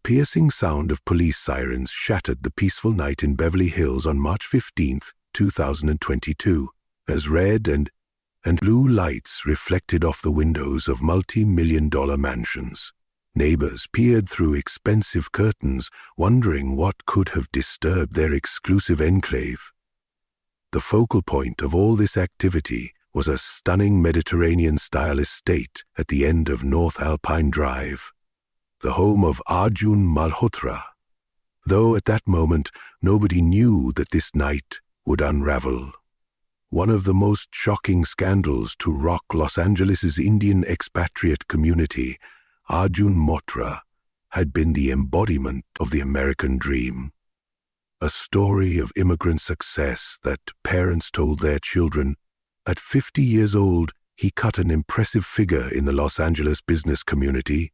piercing sound of police sirens shattered the peaceful night in Beverly Hills on March 15, 2022, as red and blue lights reflected off the windows of multi-million-dollar mansions. Neighbors peered through expensive curtains, wondering what could have disturbed their exclusive enclave. The focal point of all this activity was a stunning Mediterranean-style estate at the end of North Alpine Drive, the home of Arjun Malhotra, though at that moment nobody knew that this night would unravel. One of the most shocking scandals to rock Los Angeles' Indian expatriate community, Arjun Malhotra, had been the embodiment of the American dream. A story of immigrant success that parents told their children. At 50 years old, he cut an impressive figure in the Los Angeles business community,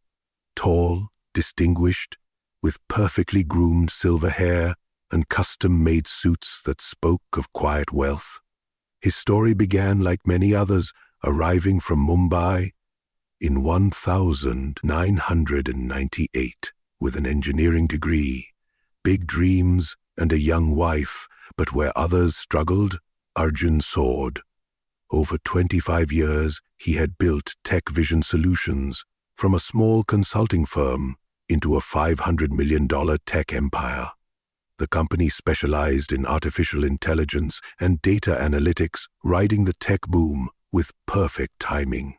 tall, distinguished, with perfectly groomed silver hair and custom-made suits that spoke of quiet wealth. His story began like many others, arriving from Mumbai in 1998 with an engineering degree, big dreams, and a young wife, but where others struggled, Arjun soared. Over 25 years, he had built Tech Vision Solutions from a small consulting firm into a $500 million tech empire. The company specialized in artificial intelligence and data analytics, riding the tech boom with perfect timing.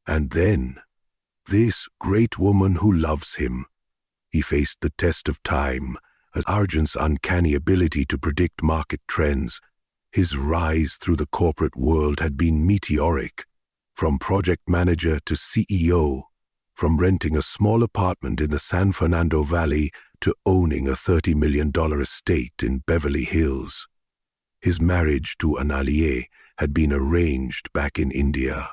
And then, this great woman who loves him. He faced the test of time as Arjun's uncanny ability to predict market trends. His rise through the corporate world had been meteoric, from project manager to CEO, from renting a small apartment in the San Fernando Valley to owning a $30 million estate in Beverly Hills. His marriage to Analiye had been arranged back in India,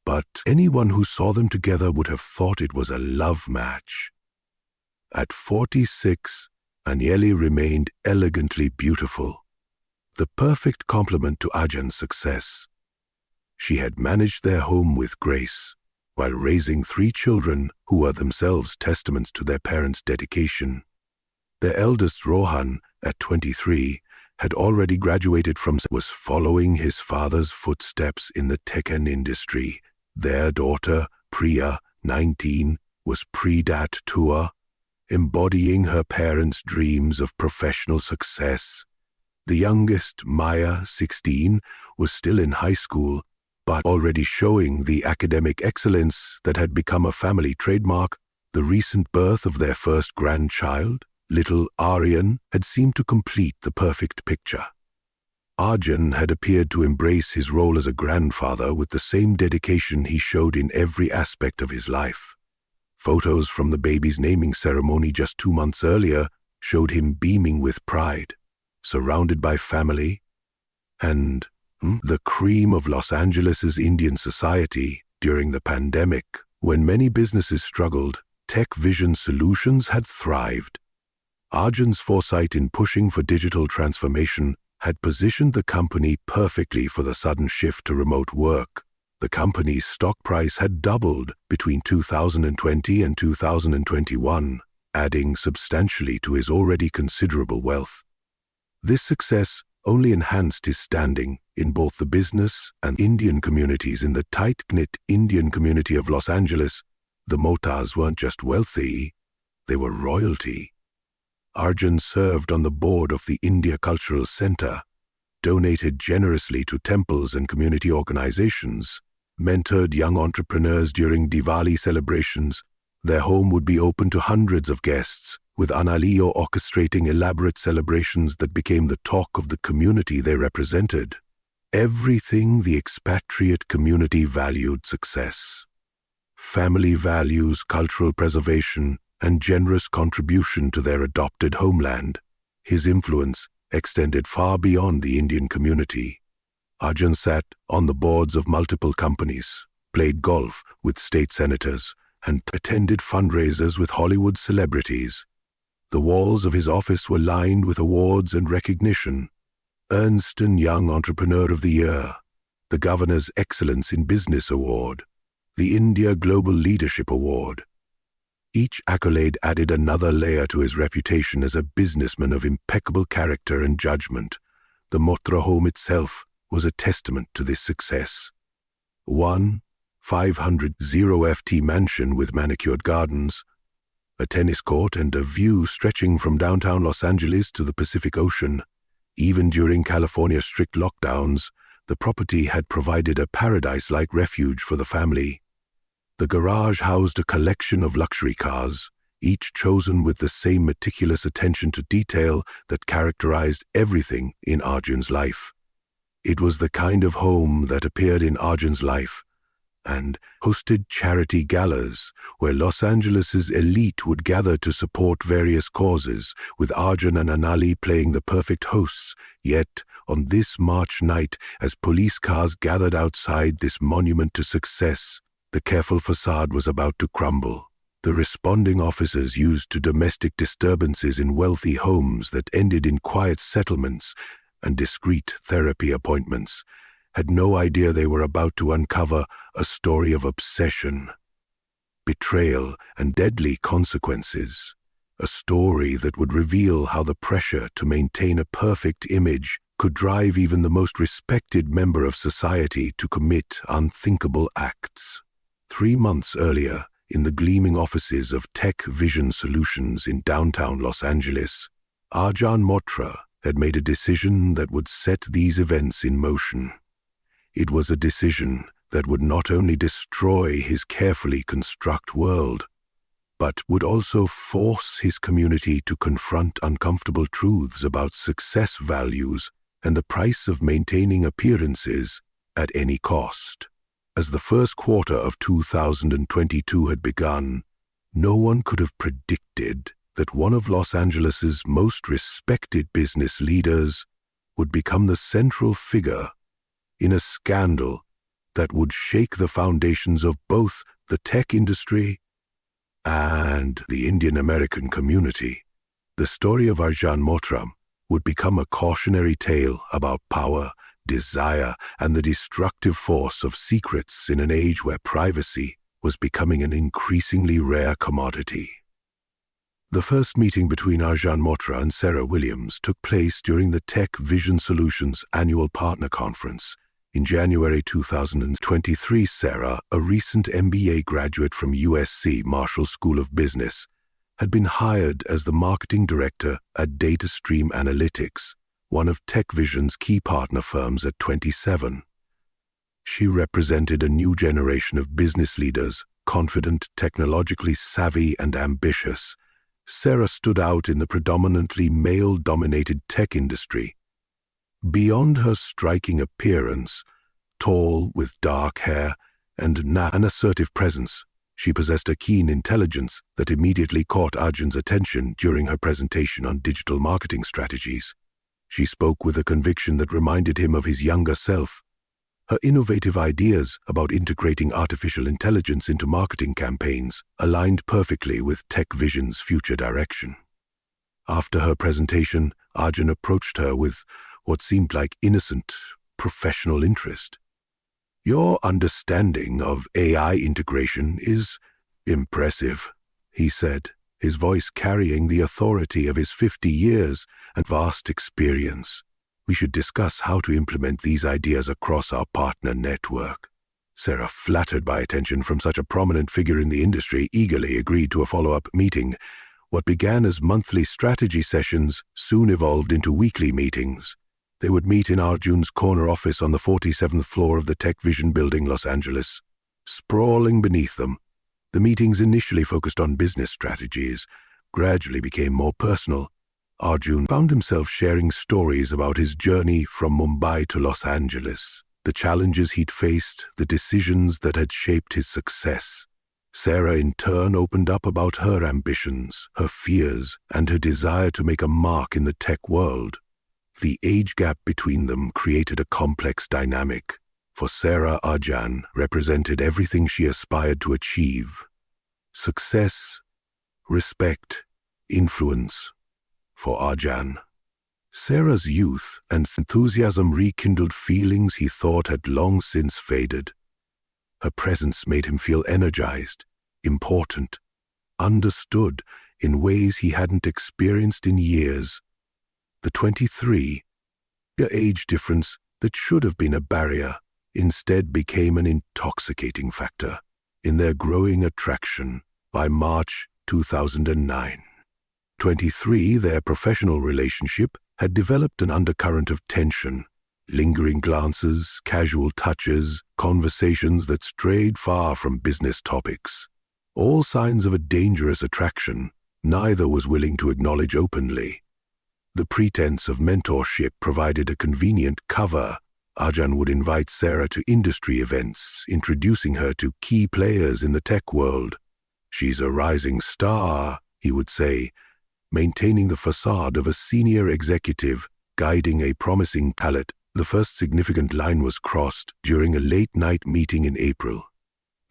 but anyone who saw them together would have thought it was a love match. At 46, Analiye remained elegantly beautiful, the perfect complement to Arjun's success. She had managed their home with grace, while raising 3 children who were themselves testaments to their parents' dedication. Their eldest, Rohan, at 23, had already graduated was following his father's footsteps in the tech industry. Their daughter, Priya, 19, was pre-dat tour, embodying her parents' dreams of professional success. The youngest, Maya, 16, was still in high school, but already showing the academic excellence that had become a family trademark. The recent birth of their first grandchild, little Aryan, had seemed to complete the perfect picture. Arjun had appeared to embrace his role as a grandfather with the same dedication he showed in every aspect of his life. Photos from the baby's naming ceremony just 2 months earlier showed him beaming with pride, surrounded by family, and the cream of Los Angeles' Indian society. During the pandemic, when many businesses struggled, Tech Vision Solutions had thrived. Arjun's foresight in pushing for digital transformation had positioned the company perfectly for the sudden shift to remote work. The company's stock price had doubled between 2020 and 2021, adding substantially to his already considerable wealth. This success only enhanced his standing in both the business and Indian communities. In the tight-knit Indian community of Los Angeles, the Mohtas weren't just wealthy, they were royalty. Arjun served on the board of the India Cultural Center, donated generously to temples and community organizations, mentored young entrepreneurs during Diwali celebrations. Their home would be open to hundreds of guests, with Analiye orchestrating elaborate celebrations that became the talk of the community they represented. Everything the expatriate community valued: success, family values, cultural preservation, and generous contribution to their adopted homeland. His influence extended far beyond the Indian community. Arjun sat on the boards of multiple companies, played golf with state senators, and attended fundraisers with Hollywood celebrities. The walls of his office were lined with awards and recognition: Ernst & Young Entrepreneur of the Year, the Governor's Excellence in Business Award, the India Global Leadership Award. Each accolade added another layer to his reputation as a businessman of impeccable character and judgment. The Motra home itself was a testament to this success. 500 FT mansion with manicured gardens, a tennis court, and a view stretching from downtown Los Angeles to the Pacific Ocean. Even during California's strict lockdowns, the property had provided a paradise-like refuge for the family. The garage housed a collection of luxury cars, each chosen with the same meticulous attention to detail that characterized everything in Arjun's life. It was the kind of home that appeared in Arjun's life and hosted charity galas where Los Angeles's elite would gather to support various causes, with Arjun and Anali playing the perfect hosts. Yet, on this March night, as police cars gathered outside this monument to success, the careful facade was about to crumble. The responding officers, used to domestic disturbances in wealthy homes that ended in quiet settlements and discreet therapy appointments, had no idea they were about to uncover a story of obsession, betrayal, and deadly consequences. A story that would reveal how the pressure to maintain a perfect image could drive even the most respected member of society to commit unthinkable acts. 3 months earlier, in the gleaming offices of Tech Vision Solutions in downtown Los Angeles, Arjun Motra had made a decision that would set these events in motion. It was a decision that would not only destroy his carefully constructed world, but would also force his community to confront uncomfortable truths about success values and the price of maintaining appearances at any cost. As the first quarter of 2022 had begun, no one could have predicted that one of Los Angeles's most respected business leaders would become the central figure in a scandal that would shake the foundations of both the tech industry and the Indian American community. The story of Arjun Motra would become a cautionary tale about power, desire, and the destructive force of secrets in an age where privacy was becoming an increasingly rare commodity. The first meeting between Arjun Motra and Sarah Williams took place during the Tech Vision Solutions annual partner conference. In January 2023, Sarah, a recent MBA graduate from USC Marshall School of Business, had been hired as the marketing director at DataStream Analytics, one of TechVision's key partner firms at 27. She represented a new generation of business leaders, confident, technologically savvy, and ambitious. Sarah stood out in the predominantly male-dominated tech industry. Beyond her striking appearance, tall with dark hair and an assertive presence, she possessed a keen intelligence that immediately caught Arjun's attention during her presentation on digital marketing strategies. She spoke with a conviction that reminded him of his younger self. Her innovative ideas about integrating artificial intelligence into marketing campaigns aligned perfectly with TechVision's future direction. After her presentation, Arjun approached her with what seemed like innocent, professional interest. "Your understanding of AI integration is impressive," he said, his voice carrying the authority of his 50 years and vast experience. "We should discuss how to implement these ideas across our partner network." Sarah, flattered by attention from such a prominent figure in the industry, eagerly agreed to a follow-up meeting. What began as monthly strategy sessions soon evolved into weekly meetings. They would meet in Arjun's corner office on the 47th floor of the Tech Vision building, Los Angeles. Sprawling beneath them, the meetings initially focused on business strategies, gradually became more personal. Arjun found himself sharing stories about his journey from Mumbai to Los Angeles, the challenges he'd faced, the decisions that had shaped his success. Sarah, in turn, opened up about her ambitions, her fears, and her desire to make a mark in the tech world. The age gap between them created a complex dynamic. For Sarah, Arjun represented everything she aspired to achieve: success, respect, influence. For Arjun, Sarah's youth and enthusiasm rekindled feelings he thought had long since faded. Her presence made him feel energized, important, understood in ways he hadn't experienced in years. The 23-year age difference that should have been a barrier instead became an intoxicating factor in their growing attraction. By March 2009, 23, their professional relationship had developed an undercurrent of tension, lingering glances, casual touches, conversations that strayed far from business topics. All signs of a dangerous attraction neither was willing to acknowledge openly. The pretense of mentorship provided a convenient cover. Arjun would invite Sarah to industry events, introducing her to key players in the tech world. "She's a rising star," he would say, maintaining the facade of a senior executive guiding a promising palette. The first significant line was crossed during a late-night meeting in April.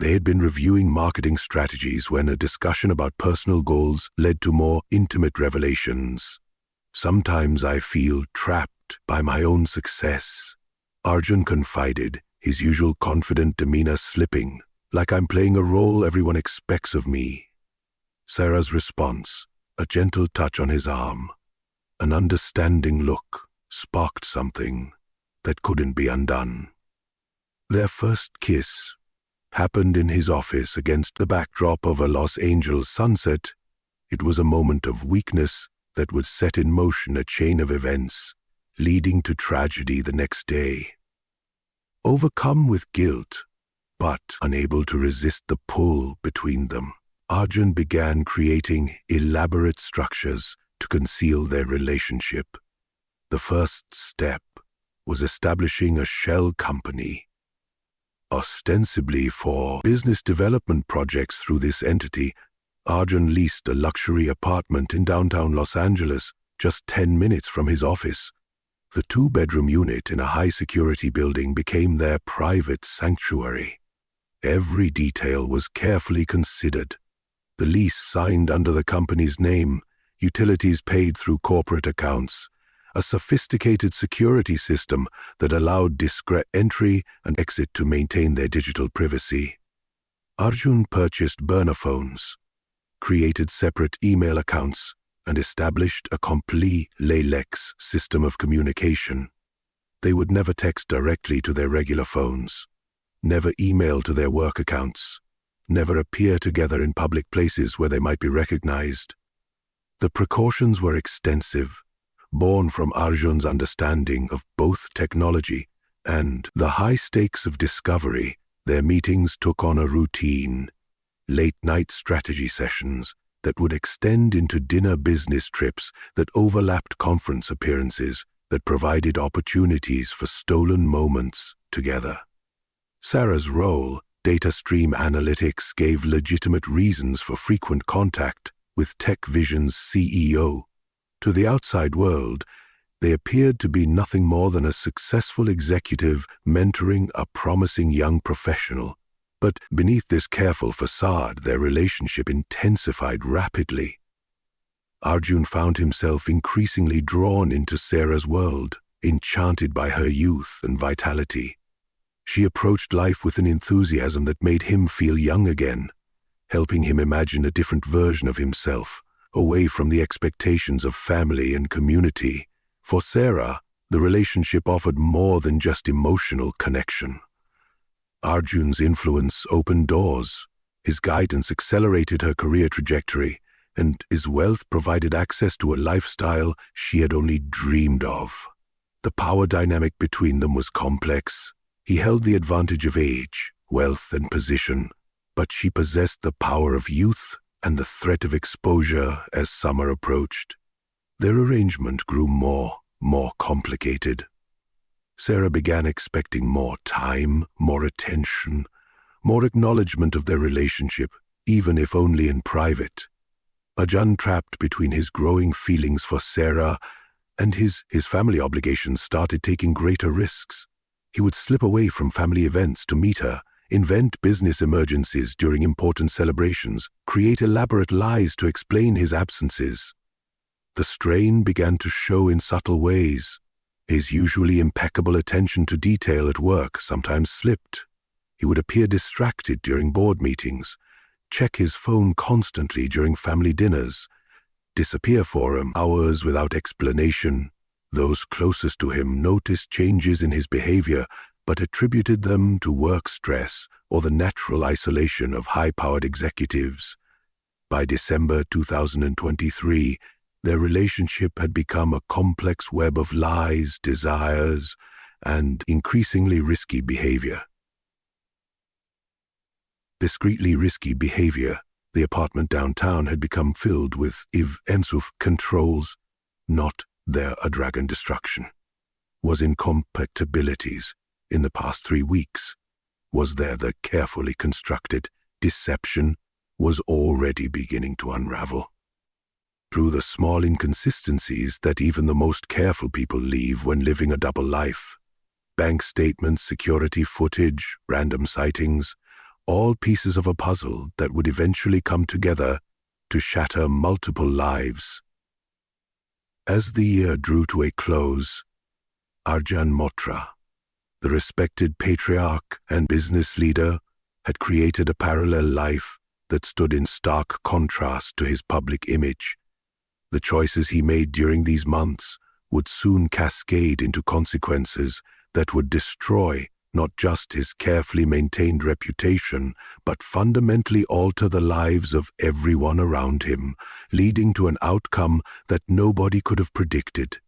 They had been reviewing marketing strategies when a discussion about personal goals led to more intimate revelations. "Sometimes I feel trapped by my own success," Arjun confided, his usual confident demeanor slipping, "like I'm playing a role everyone expects of me." Sarah's response, a gentle touch on his arm, an understanding look, sparked something that couldn't be undone. Their first kiss happened in his office against the backdrop of a Los Angeles sunset. It was a moment of weakness that would set in motion a chain of events, leading to tragedy the next day. Overcome with guilt, but unable to resist the pull between them, Arjun began creating elaborate structures to conceal their relationship. The first step was establishing a shell company, ostensibly for business development projects. Through this entity, Arjun leased a luxury apartment in downtown Los Angeles, just 10 minutes from his office. The 2-bedroom unit in a high-security building became their private sanctuary. Every detail was carefully considered. The lease signed under the company's name, utilities paid through corporate accounts, a sophisticated security system that allowed discreet entry and exit to maintain their digital privacy. Arjun purchased burner phones, created separate email accounts, and established a complex system of communication. They would never text directly to their regular phones, never email to their work accounts, never appear together in public places where they might be recognized. The precautions were extensive, born from Arjun's understanding of both technology and the high stakes of discovery. Their meetings took on a routine, late-night strategy sessions that would extend into dinner business trips that overlapped conference appearances that provided opportunities for stolen moments together. Sarah's role, data stream analytics, gave legitimate reasons for frequent contact with TechVision's CEO. To the outside world, they appeared to be nothing more than a successful executive mentoring a promising young professional. But beneath this careful facade, their relationship intensified rapidly. Arjun found himself increasingly drawn into Sarah's world, enchanted by her youth and vitality. She approached life with an enthusiasm that made him feel young again, helping him imagine a different version of himself, away from the expectations of family and community. For Sarah, the relationship offered more than just emotional connection. Arjun's influence opened doors, his guidance accelerated her career trajectory, and his wealth provided access to a lifestyle she had only dreamed of. The power dynamic between them was complex. He held the advantage of age, wealth, and position, but she possessed the power of youth and the threat of exposure as summer approached. Their arrangement grew more complicated. Sarah began expecting more time, more attention, more acknowledgement of their relationship, even if only in private. Arjun, trapped between his growing feelings for Sarah and his family obligations, started taking greater risks. He would slip away from family events to meet her, invent business emergencies during important celebrations, create elaborate lies to explain his absences. The strain began to show in subtle ways. His usually impeccable attention to detail at work sometimes slipped. He would appear distracted during board meetings, check his phone constantly during family dinners, disappear for hours without explanation. Those closest to him noticed changes in his behavior, but attributed them to work stress or the natural isolation of high-powered executives. By December 2023, their relationship had become a complex web of lies, desires, and increasingly risky behavior. Discreetly risky behavior. The apartment downtown had become filled with evasive controls, not their dragon destruction. Was incompatibilities in the past 3 weeks? Was there the carefully constructed deception was already beginning to unravel? Through the small inconsistencies that even the most careful people leave when living a double life. Bank statements, security footage, random sightings, all pieces of a puzzle that would eventually come together to shatter multiple lives. As the year drew to a close, Arjun Motra, the respected patriarch and business leader, had created a parallel life that stood in stark contrast to his public image. The choices he made during these months would soon cascade into consequences that would destroy not just his carefully maintained reputation, but fundamentally alter the lives of everyone around him, leading to an outcome that nobody could have predicted.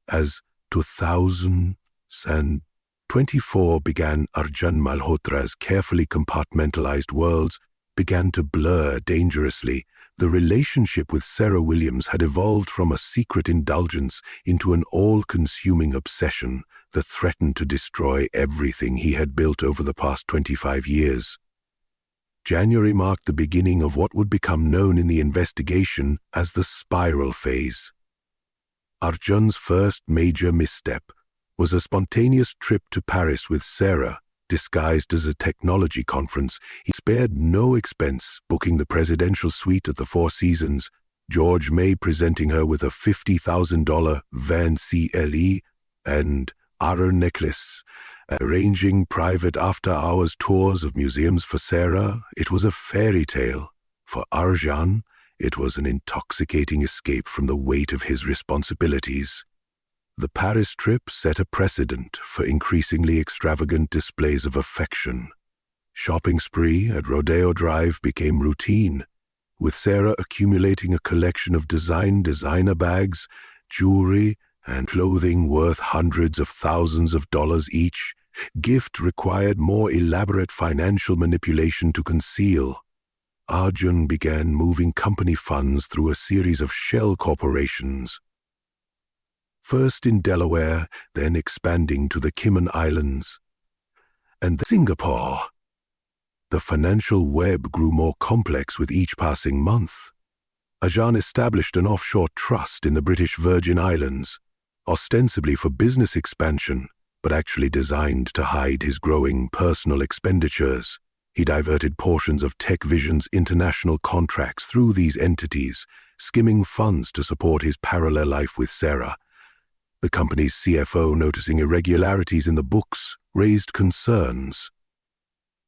As 2024 began, Arjun Malhotra's carefully compartmentalized worlds began to blur dangerously. The relationship with Sarah Williams had evolved from a secret indulgence into an all-consuming obsession that threatened to destroy everything he had built over the past 25 years. January marked the beginning of what would become known in the investigation as the spiral phase. Arjun's first major misstep was a spontaneous trip to Paris with Sarah, disguised as a technology conference. He spared no expense booking the presidential suite at the Four Seasons, George May presenting her with a $50,000 Van Cle and Aaron necklace, arranging private after-hours tours of museums for Sarah. It was a fairy tale. For Arjun, it was an intoxicating escape from the weight of his responsibilities. The Paris trip set a precedent for increasingly extravagant displays of affection. Shopping spree at Rodeo Drive became routine, with Sarah accumulating a collection of designer bags, jewelry, and clothing worth hundreds of thousands of dollars each. Gift required more elaborate financial manipulation to conceal. Arjun began moving company funds through a series of shell corporations, first in Delaware, then expanding to the Cayman Islands and Singapore. The financial web grew more complex with each passing month. Arjun established an offshore trust in the British Virgin Islands, ostensibly for business expansion, but actually designed to hide his growing personal expenditures. He diverted portions of TechVision's international contracts through these entities, skimming funds to support his parallel life with Sarah. The company's CFO, noticing irregularities in the books, raised concerns.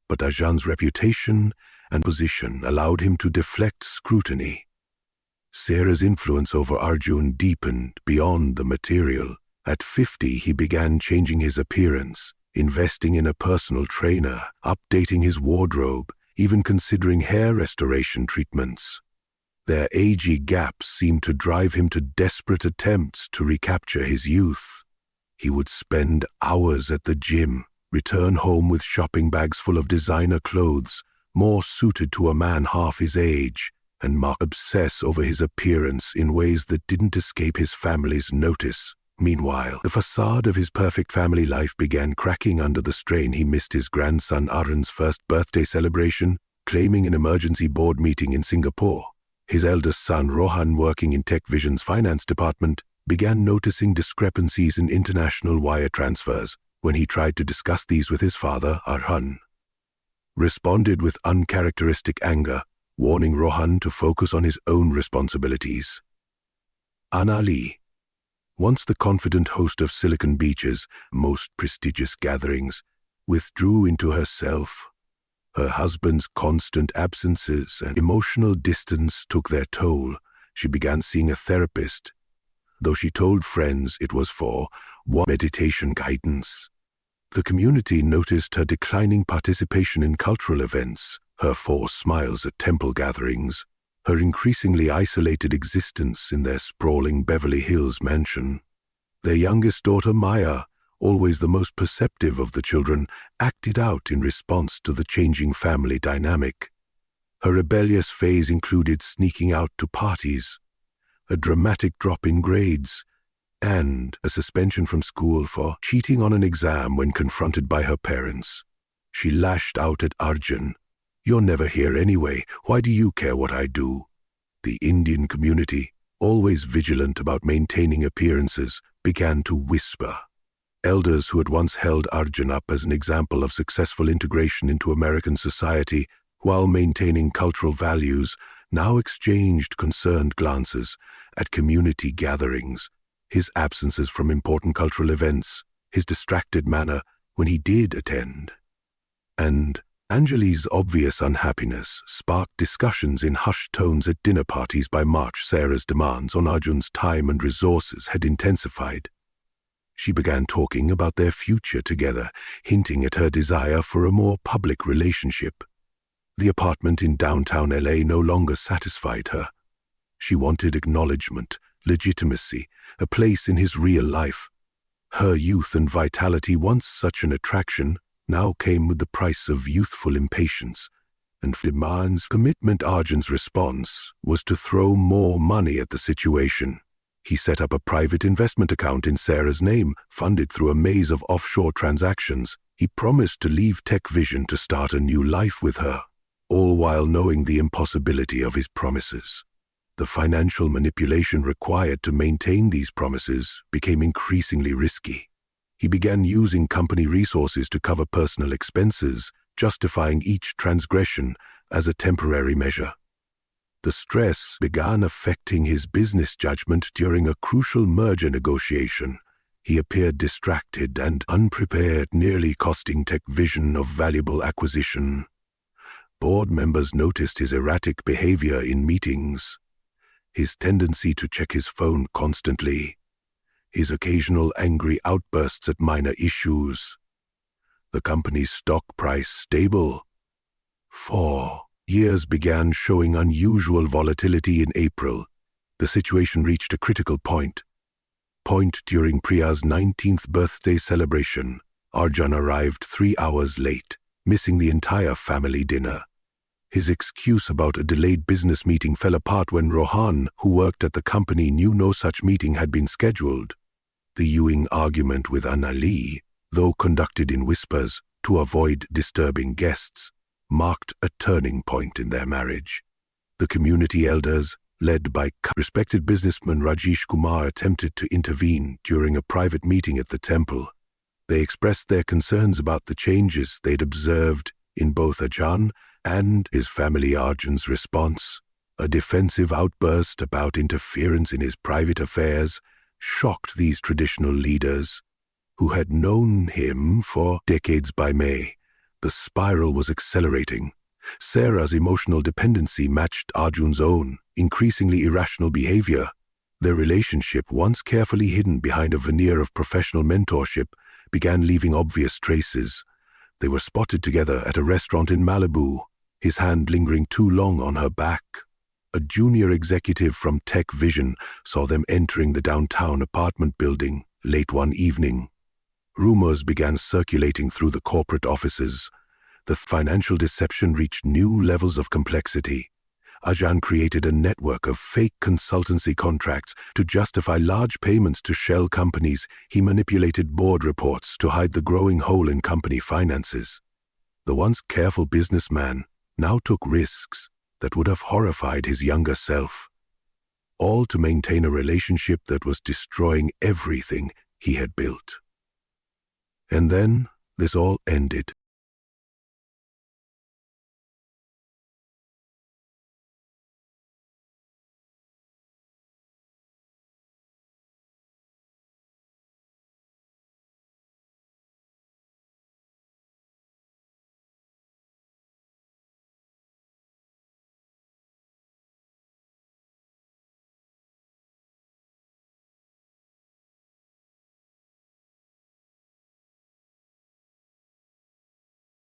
But Arjun's reputation and position allowed him to deflect scrutiny. Sarah's influence over Arjun deepened beyond the material. At 50, he began changing his appearance, investing in a personal trainer, updating his wardrobe, even considering hair restoration treatments. Their age gaps seemed to drive him to desperate attempts to recapture his youth. He would spend hours at the gym, return home with shopping bags full of designer clothes, more suited to a man half his age, and obsess over his appearance in ways that didn't escape his family's notice. Meanwhile, the facade of his perfect family life began cracking under the strain. He missed his grandson Arun's first birthday celebration, claiming an emergency board meeting in Singapore. His eldest son Rohan, working in TechVision's finance department, began noticing discrepancies in international wire transfers. When he tried to discuss these with his father, Arjun responded with uncharacteristic anger, warning Rohan to focus on his own responsibilities. Anali, once the confident host of Silicon Beach's most prestigious gatherings, withdrew into herself. Her husband's constant absences and emotional distance took their toll. She began seeing a therapist, though she told friends it was for meditation guidance. The community noticed her declining participation in cultural events, her forced smiles at temple gatherings, her increasingly isolated existence in their sprawling Beverly Hills mansion. Their youngest daughter, Maya, always the most perceptive of the children, acted out in response to the changing family dynamic. Her rebellious phase included sneaking out to parties, a dramatic drop in grades, and a suspension from school for cheating on an exam when confronted by her parents. She lashed out at Arjun. "You're never here anyway. Why do you care what I do?" The Indian community, always vigilant about maintaining appearances, began to whisper. Elders who had once held Arjun up as an example of successful integration into American society while maintaining cultural values now exchanged concerned glances at community gatherings, his absences from important cultural events, his distracted manner when he did attend. And Anjali's obvious unhappiness sparked discussions in hushed tones at dinner parties. By March, Sarah's demands on Arjun's time and resources had intensified. She began talking about their future together, hinting at her desire for a more public relationship. The apartment in downtown LA no longer satisfied her. She wanted acknowledgement, legitimacy, a place in his real life. Her youth and vitality, once such an attraction, now came with the price of youthful impatience and demands commitment. Arjun's response was to throw more money at the situation. He set up a private investment account in Sarah's name, funded through a maze of offshore transactions. He promised to leave Tech Vision to start a new life with her, all while knowing the impossibility of his promises. The financial manipulation required to maintain these promises became increasingly risky. He began using company resources to cover personal expenses, justifying each transgression as a temporary measure. The stress began affecting his business judgment during a crucial merger negotiation. He appeared distracted and unprepared, nearly costing Tech Vision of valuable acquisition. Board members noticed his erratic behavior in meetings, his tendency to check his phone constantly, his occasional angry outbursts at minor issues. The company's stock price stable. 4 years began showing unusual volatility in April. The situation reached a critical point during Priya's 19th birthday celebration. Arjun arrived 3 hours late, missing the entire family dinner. His excuse about a delayed business meeting fell apart when Rohan, who worked at the company, knew no such meeting had been scheduled. The Ewing argument with Anali, though conducted in whispers to avoid disturbing guests, marked a turning point in their marriage. The community elders, led by respected businessman Rajesh Kumar, attempted to intervene during a private meeting at the temple. They expressed their concerns about the changes they'd observed in both Arjun and his family. Arjun's response, a defensive outburst about interference in his private affairs, shocked these traditional leaders, who had known him for decades. By May, the spiral was accelerating. Sarah's emotional dependency matched Arjun's own, increasingly irrational behavior. Their relationship, once carefully hidden behind a veneer of professional mentorship, began leaving obvious traces. They were spotted together at a restaurant in Malibu, his hand lingering too long on her back. A junior executive from Tech Vision saw them entering the downtown apartment building late one evening. Rumors began circulating through the corporate offices. The financial deception reached new levels of complexity. Arjun created a network of fake consultancy contracts to justify large payments to shell companies. He manipulated board reports to hide the growing hole in company finances. The once careful businessman now took risks that would have horrified his younger self, all to maintain a relationship that was destroying everything he had built. And then this all ended.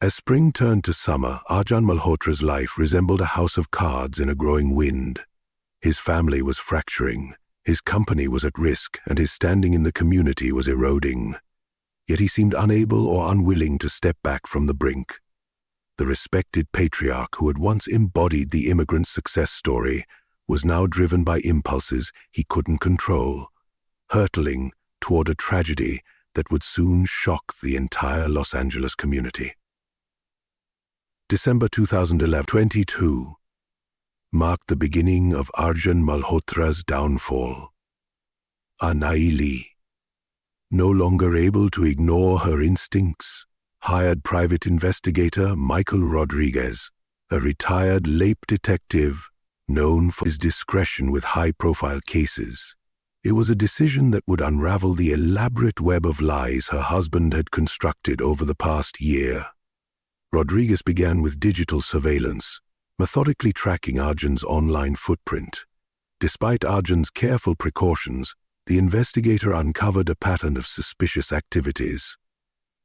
As spring turned to summer, Arjan Malhotra's life resembled a house of cards in a growing wind. His family was fracturing, his company was at risk, and his standing in the community was eroding. Yet he seemed unable or unwilling to step back from the brink. The respected patriarch who had once embodied the immigrant's success story was now driven by impulses he couldn't control, hurtling toward a tragedy that would soon shock the entire Los Angeles community. December 2011-22 marked the beginning of Arjan Malhotra's downfall. Anaili, no longer able to ignore her instincts, hired private investigator Michael Rodriguez, a retired Lape detective known for his discretion with high-profile cases. It was a decision that would unravel the elaborate web of lies her husband had constructed over the past year. Rodriguez began with digital surveillance, methodically tracking Arjan's online footprint. Despite Arjan's careful precautions, the investigator uncovered a pattern of suspicious activities.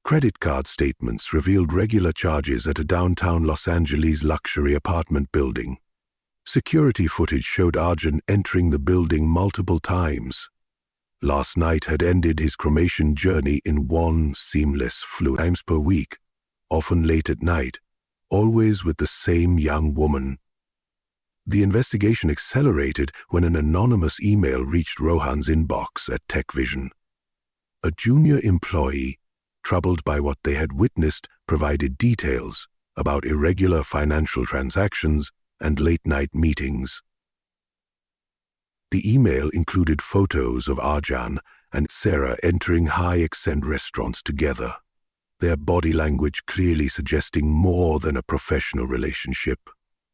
Credit card statements revealed regular charges at a downtown Los Angeles luxury apartment building. Security footage showed Arjan entering the building multiple times. Last night had ended his cremation journey in one seamless fluid times per week, often late at night, always with the same young woman. The investigation accelerated when an anonymous email reached Rohan's inbox at TechVision. A junior employee, troubled by what they had witnessed, provided details about irregular financial transactions and late-night meetings. The email included photos of Arjan and Sarah entering high-end restaurants together, their body language clearly suggesting more than a professional relationship.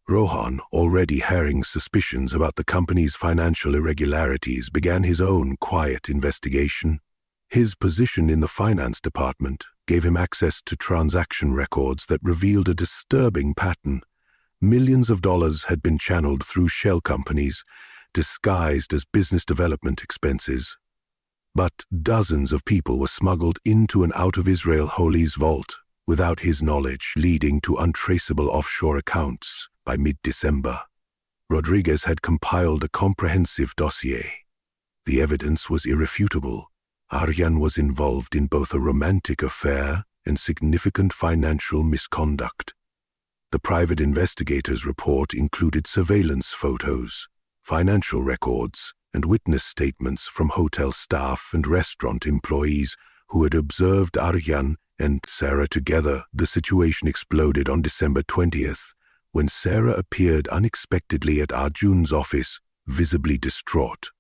Rohan, already harboring suspicions about the company's financial irregularities, began his own quiet investigation. His position in the finance department gave him access to transaction records that revealed a disturbing pattern. Millions of dollars had been channeled through shell companies, disguised as business development expenses. But dozens of people were smuggled into and out of Israel Holi's vault without his knowledge, leading to untraceable offshore accounts. By mid-December, Rodriguez had compiled a comprehensive dossier. The evidence was irrefutable. Arjan was involved in both a romantic affair and significant financial misconduct. The private investigator's report included surveillance photos, financial records, and witness statements from hotel staff and restaurant employees who had observed Arjan and Sarah together. The situation exploded on December 20th, when Sarah appeared unexpectedly at Arjun's office, visibly distraught.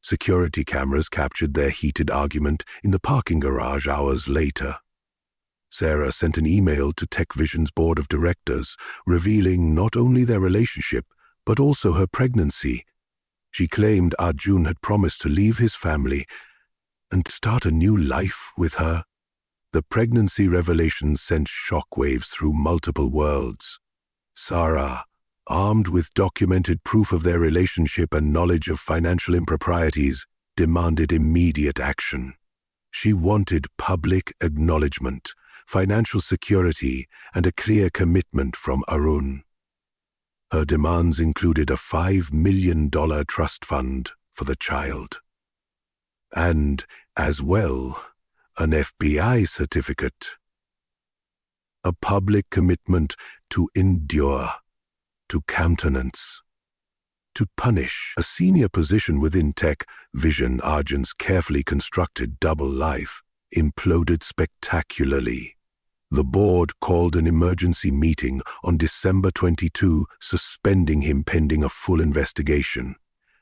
Security cameras captured their heated argument in the parking garage hours later. Sarah sent an email to TechVision's board of directors, revealing not only their relationship, but also her pregnancy. She claimed Arjun had promised to leave his family and start a new life with her. The pregnancy revelation sent shockwaves through multiple worlds. Sarah, armed with documented proof of their relationship and knowledge of financial improprieties, demanded immediate action. She wanted public acknowledgement, financial security, and a clear commitment from Arun. Her demands included a $5 million trust fund for the child. And, as well, an FBI certificate. A public commitment to endure, to countenance, to punish. A senior position within TechVision, Arjan's carefully constructed double life, imploded spectacularly. The board called an emergency meeting on December 22, suspending him pending a full investigation.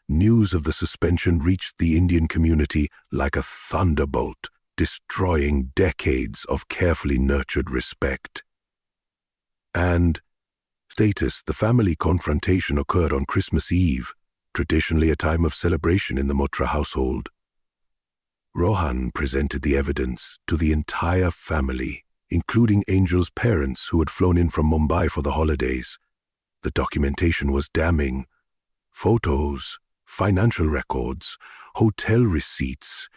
News of the suspension reached the Indian community like a thunderbolt, destroying decades of carefully nurtured respect. And status: the family confrontation occurred on Christmas Eve, traditionally a time of celebration in the Malhotra household. Rohan presented the evidence to the entire family, including Angel's parents who had flown in from Mumbai for the holidays. The documentation was damning. Photos, financial records, hotel receipts.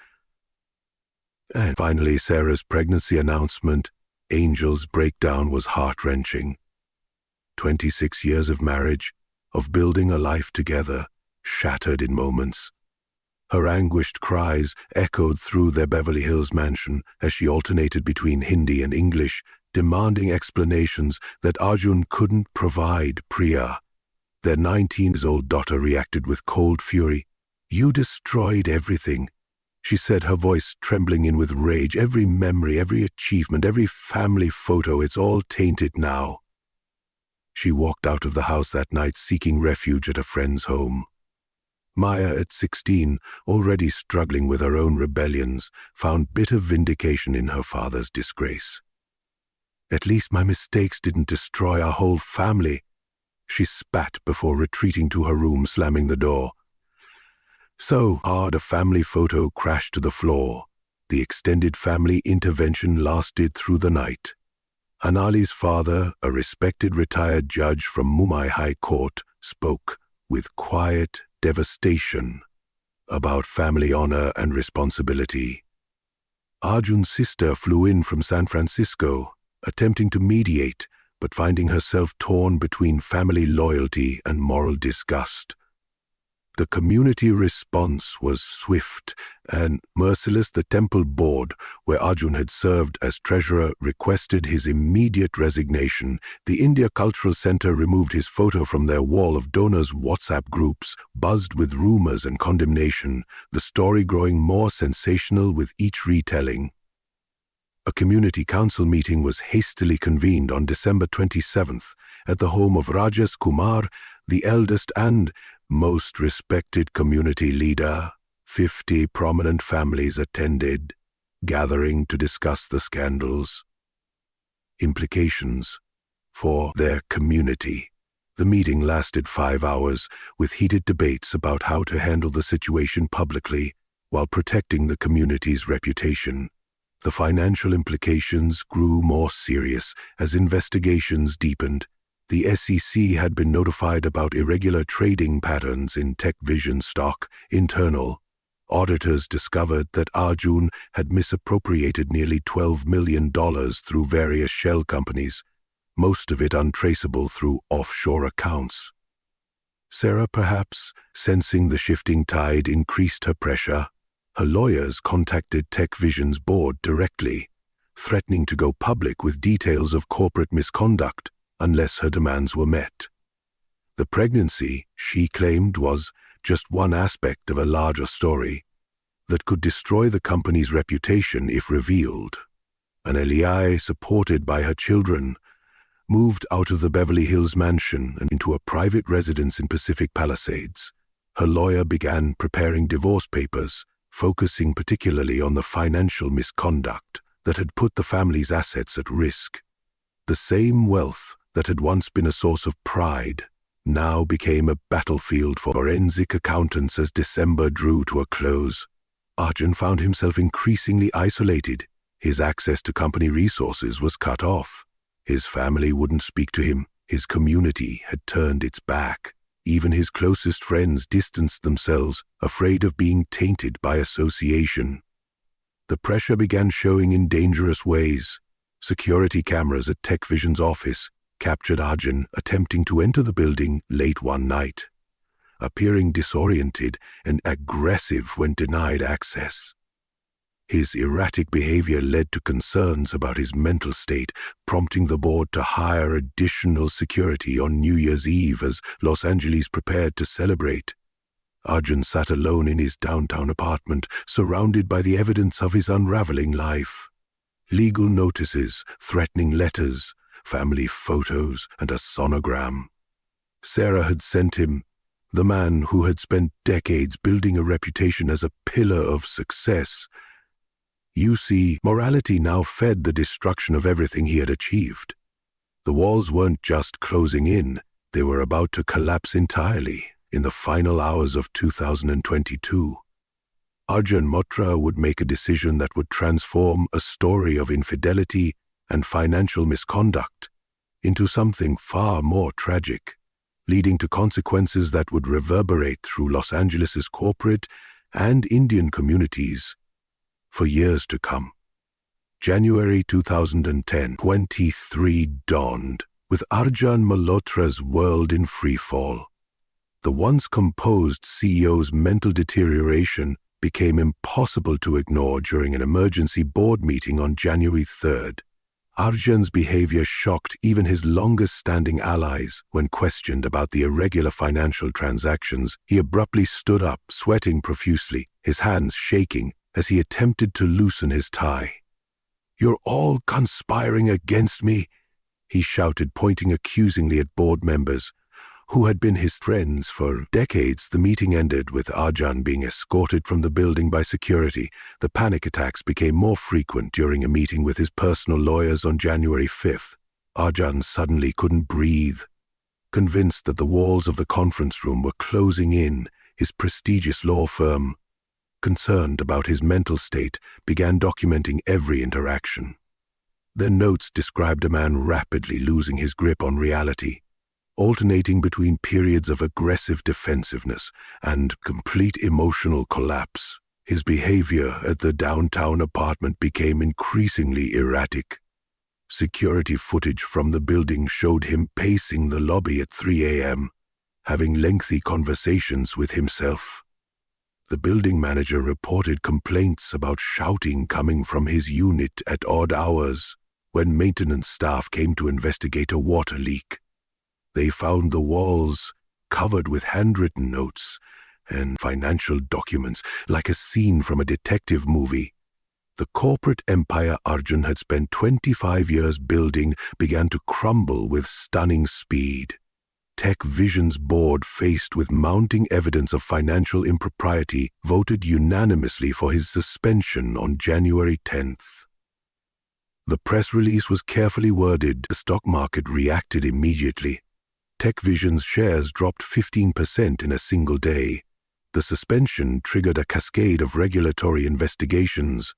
And finally, Sarah's pregnancy announcement, Angel's breakdown was heart-wrenching. 26 years of marriage, of building a life together, shattered in moments. Her anguished cries echoed through their Beverly Hills mansion as she alternated between Hindi and English, demanding explanations that Arjun couldn't provide. Priya, their 19-year-old daughter, reacted with cold fury. "You destroyed everything," she said, her voice trembling with rage. "Every memory, every achievement, every family photo, it's all tainted now." She walked out of the house that night, seeking refuge at a friend's home. Maya, at 16, already struggling with her own rebellions, found bitter vindication in her father's disgrace. "At least my mistakes didn't destroy our whole family," she spat before retreating to her room, slamming the door. So hard, a family photo crashed to the floor. The extended family intervention lasted through the night. Anali's father, a respected retired judge from Mumbai High Court, spoke with quiet devastation about family honor and responsibility. Arjun's sister flew in from San Francisco, attempting to mediate, but finding herself torn between family loyalty and moral disgust. The community response was swift and merciless. The temple board, where Arjun had served as treasurer, requested his immediate resignation. The India Cultural Center removed his photo from their wall of donors' WhatsApp groups, buzzed with rumors and condemnation, the story growing more sensational with each retelling. A community council meeting was hastily convened on December 27th at the home of Rajesh Kumar, the eldest and most respected community leader. 50 prominent families attended, gathering to discuss the scandal's implications for their community. The meeting lasted 5 hours, with heated debates about how to handle the situation publicly while protecting the community's reputation. The financial implications grew more serious as investigations deepened. The SEC had been notified about irregular trading patterns in TechVision stock. Internal auditors discovered that Arjun had misappropriated nearly $12 million through various shell companies, most of it untraceable through offshore accounts. Sarah, perhaps sensing the shifting tide, increased her pressure. Her lawyers contacted TechVision's board directly, threatening to go public with details of corporate misconduct unless her demands were met. The pregnancy, she claimed, was just one aspect of a larger story that could destroy the company's reputation if revealed. Anali, supported by her children, moved out of the Beverly Hills mansion and into a private residence in Pacific Palisades. Her lawyer began preparing divorce papers, focusing particularly on the financial misconduct that had put the family's assets at risk. The same wealth that had once been a source of pride now became a battlefield for forensic accountants. As December drew to a close, Arjun found himself increasingly isolated. His access to company resources was cut off. His family wouldn't speak to him. His community had turned its back. Even his closest friends distanced themselves, afraid of being tainted by association. The pressure began showing in dangerous ways. Security cameras at TechVision's office captured Arjun attempting to enter the building late one night, appearing disoriented and aggressive when denied access. His erratic behavior led to concerns about his mental state, prompting the board to hire additional security on New Year's Eve as Los Angeles prepared to celebrate. Arjun sat alone in his downtown apartment, surrounded by the evidence of his unraveling life. Legal notices, threatening letters, family photos, and a sonogram. Sarah had sent him, the man who had spent decades building a reputation as a pillar of success. You see, morality now fed the destruction of everything he had achieved. The walls weren't just closing in, they were about to collapse entirely in the final hours of 2022. Arjun Motra would make a decision that would transform a story of infidelity and financial misconduct into something far more tragic, leading to consequences that would reverberate through Los Angeles's corporate and Indian communities for years to come. January 2010, 23 dawned, with Arjun Malhotra's world in freefall. The once composed CEO's mental deterioration became impossible to ignore during an emergency board meeting on January 3rd. Arjun's behavior shocked even his longest-standing allies. When questioned about the irregular financial transactions, he abruptly stood up, sweating profusely, his hands shaking as he attempted to loosen his tie. "You're all conspiring against me," he shouted, pointing accusingly at board members who had been his friends for decades. The meeting ended with Arjun being escorted from the building by security. The panic attacks became more frequent during a meeting with his personal lawyers on January 5th. Arjun suddenly couldn't breathe. Convinced that the walls of the conference room were closing in, his prestigious law firm, concerned about his mental state, began documenting every interaction. Their notes described a man rapidly losing his grip on reality, alternating between periods of aggressive defensiveness and complete emotional collapse. His behavior at the downtown apartment became increasingly erratic. Security footage from the building showed him pacing the lobby at 3 a.m., having lengthy conversations with himself. The building manager reported complaints about shouting coming from his unit at odd hours. When maintenance staff came to investigate a water leak, they found the walls covered with handwritten notes and financial documents, like a scene from a detective movie. The corporate empire Arjun had spent 25 years building began to crumble with stunning speed. Tech Vision's board, faced with mounting evidence of financial impropriety, voted unanimously for his suspension on January 10th. The press release was carefully worded. The stock market reacted immediately. Tech Vision's shares dropped 15% in a single day. The suspension triggered a cascade of regulatory investigations.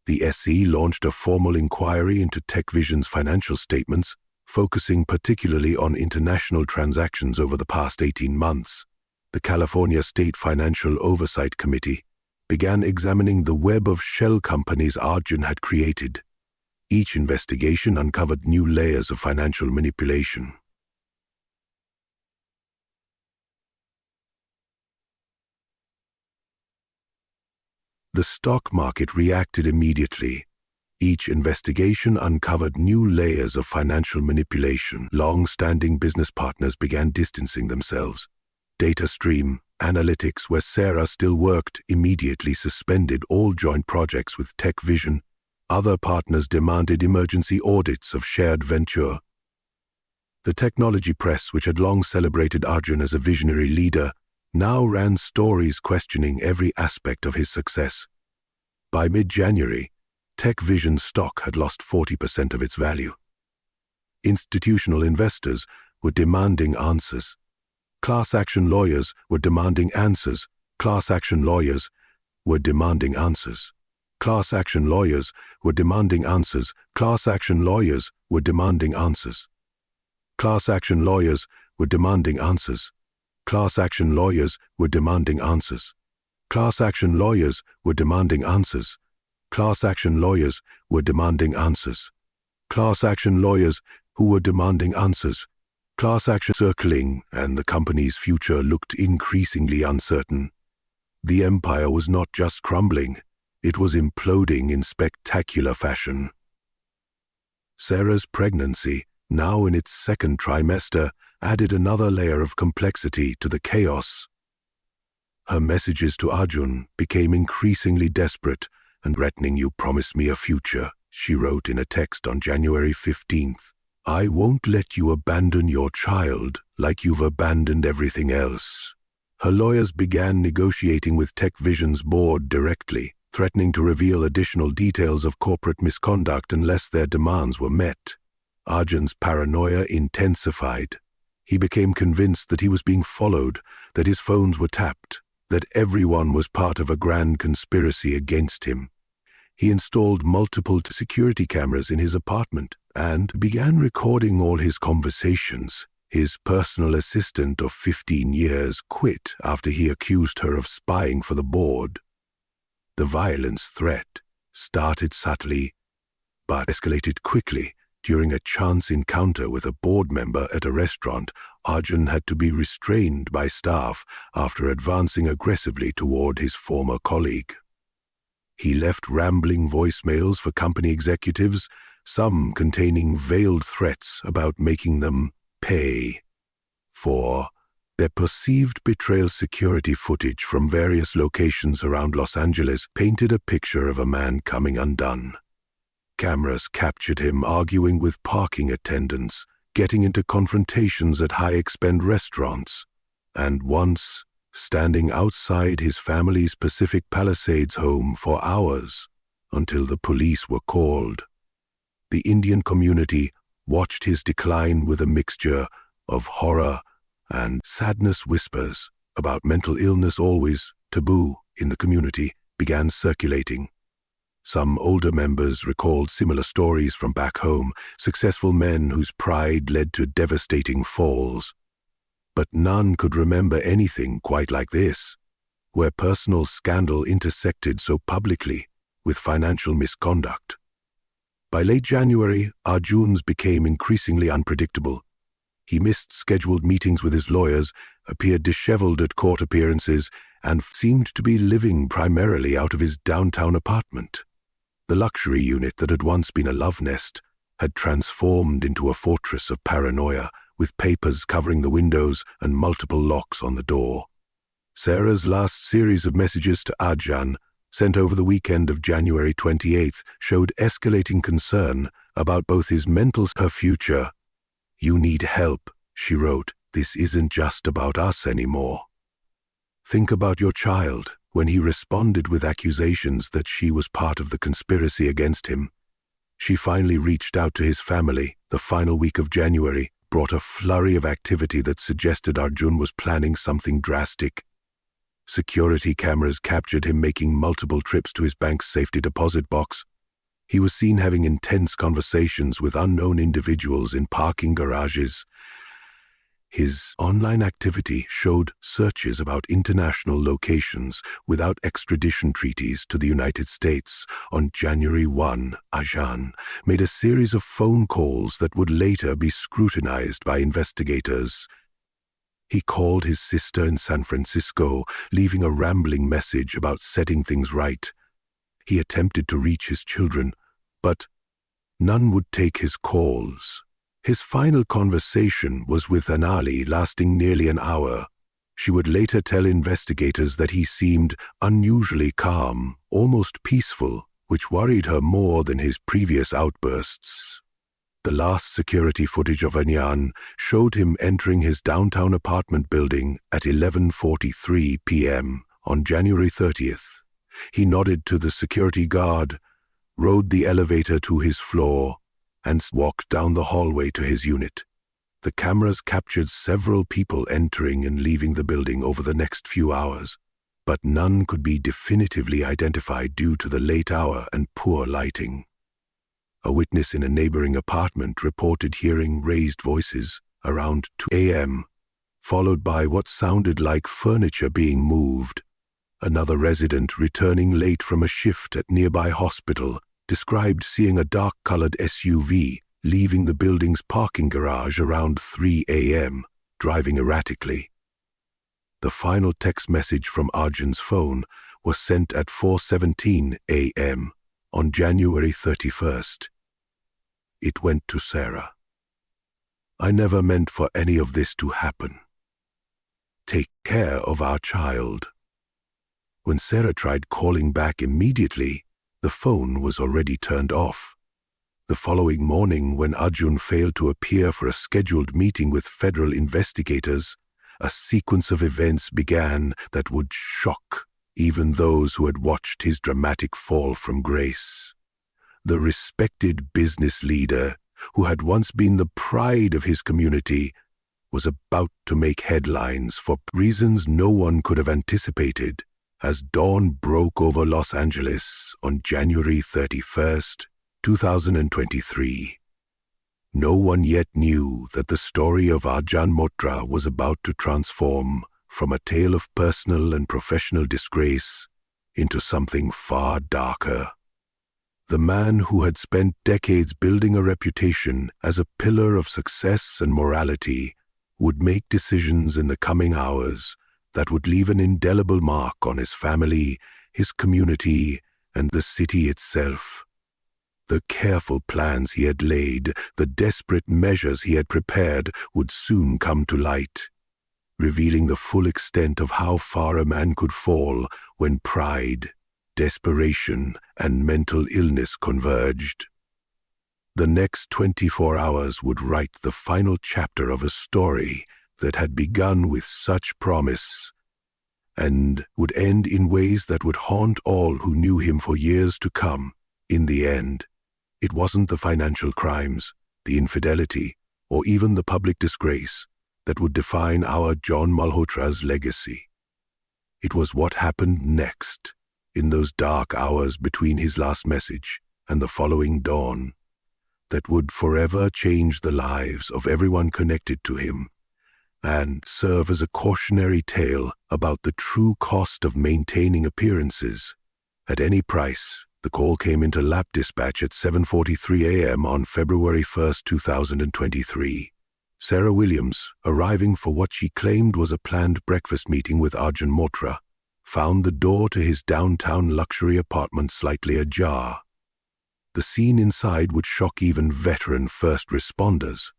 The SE launched a formal inquiry into Tech Vision's financial statements, focusing particularly on international transactions over the past 18 months. The California State Financial Oversight Committee began examining the web of shell companies Arjun had created. Each investigation uncovered new layers of financial manipulation. The stock market reacted immediately. Each investigation uncovered new layers of financial manipulation. Long-standing business partners began distancing themselves. DataStream Analytics, where Sarah still worked, immediately suspended all joint projects with Tech Vision. Other partners demanded emergency audits of shared venture. The technology press, which had long celebrated Arjun as a visionary leader, now ran stories questioning every aspect of his success. By mid-January, Tech Vision stock had lost 40% of its value. Institutional investors were demanding answers. Class action lawyers were demanding answers. Class action lawyers were demanding answers. Class action lawyers were demanding answers. Class action lawyers were demanding answers. Class action lawyers were demanding answers. Class action lawyers were demanding answers. Class action lawyers were demanding answers. Class action lawyers were demanding answers. Class action lawyers who were demanding answers. Class action circling, and the company's future looked increasingly uncertain. The empire was not just crumbling, it was imploding in spectacular fashion. Sarah's pregnancy, now in its second trimester, added another layer of complexity to the chaos. Her messages to Arjun became increasingly desperate and threatening. "You promised me a future," she wrote in a text on January 15th. "I won't let you abandon your child like you've abandoned everything else." Her lawyers began negotiating with Tech Vision's board directly, threatening to reveal additional details of corporate misconduct unless their demands were met. Arjun's paranoia intensified. He became convinced that he was being followed, that his phones were tapped, that everyone was part of a grand conspiracy against him. He installed multiple security cameras in his apartment and began recording all his conversations. His personal assistant of 15 years quit after he accused her of spying for the board. The violence threat started subtly, but escalated quickly. During a chance encounter with a board member at a restaurant, Arjun had to be restrained by staff after advancing aggressively toward his former colleague. He left rambling voicemails for company executives, some containing veiled threats about making them pay for their perceived betrayal. Security footage from various locations around Los Angeles painted a picture of a man coming undone. Cameras captured him arguing with parking attendants, getting into confrontations at high-expend restaurants, and once standing outside his family's Pacific Palisades home for hours until the police were called. The Indian community watched his decline with a mixture of horror and sadness. Whispers about mental illness, always taboo in the community, began circulating. Some older members recalled similar stories from back home, successful men whose pride led to devastating falls. But none could remember anything quite like this, where personal scandal intersected so publicly with financial misconduct. By late January, Arjun's became increasingly unpredictable. He missed scheduled meetings with his lawyers, appeared disheveled at court appearances, and seemed to be living primarily out of his downtown apartment. The luxury unit that had once been a love nest had transformed into a fortress of paranoia, with papers covering the windows and multiple locks on the door. Sarah's last series of messages to Arjun, sent over the weekend of January 28th, showed escalating concern about both his mental and her future. "You need help," she wrote. "This isn't just about us anymore. Think about your child." When he responded with accusations that she was part of the conspiracy against him, she finally reached out to his family. The final week of January brought a flurry of activity that suggested Arjun was planning something drastic. Security cameras captured him making multiple trips to his bank's safety deposit box. He was seen having intense conversations with unknown individuals in parking garages. His online activity showed searches about international locations without extradition treaties to the United States. On January 1, Arjun made a series of phone calls that would later be scrutinized by investigators. He called his sister in San Francisco, leaving a rambling message about setting things right. He attempted to reach his children, but none would take his calls. His final conversation was with Anali, lasting nearly an hour. She would later tell investigators that he seemed unusually calm, almost peaceful, which worried her more than his previous outbursts. The last security footage of Arjun showed him entering his downtown apartment building at 11:43 p.m. on January 30th. He nodded to the security guard, rode the elevator to his floor, and walked down the hallway to his unit. The cameras captured several people entering and leaving the building over the next few hours, but none could be definitively identified due to the late hour and poor lighting. A witness in a neighboring apartment reported hearing raised voices around 2 a.m., followed by what sounded like furniture being moved. Another resident, returning late from a shift at nearby hospital, described seeing a dark-colored SUV leaving the building's parking garage around 3 a.m., driving erratically. The final text message from Arjun's phone was sent at 4:17 a.m. on January 31st. It went to Sarah. "I never meant for any of this to happen. Take care of our child." When Sarah tried calling back immediately, the phone was already turned off. The following morning, when Arjun failed to appear for a scheduled meeting with federal investigators, a sequence of events began that would shock even those who had watched his dramatic fall from grace. The respected business leader, who had once been the pride of his community, was about to make headlines for reasons no one could have anticipated. As dawn broke over Los Angeles on January 31st, 2023. No one yet knew that the story of Arjun Motra was about to transform from a tale of personal and professional disgrace into something far darker. The man who had spent decades building a reputation as a pillar of success and morality would make decisions in the coming hours that would leave an indelible mark on his family, his community, and the city itself. The careful plans he had laid, the desperate measures he had prepared would soon come to light, revealing the full extent of how far a man could fall when pride, desperation, and mental illness converged. The next 24 hours would write the final chapter of a story that had begun with such promise and would end in ways that would haunt all who knew him for years to come. In the end, it wasn't the financial crimes, the infidelity, or even the public disgrace that would define our John Malhotra's legacy. It was what happened next, in those dark hours between his last message and the following dawn, that would forever change the lives of everyone connected to him and serve as a cautionary tale about the true cost of maintaining appearances. At any price, the call came into lab dispatch at 7:43 a.m. on February 1, 2023. Sarah Williams, arriving for what she claimed was a planned breakfast meeting with Arjun Malhotra, found the door to his downtown luxury apartment slightly ajar. The scene inside would shock even veteran first responders.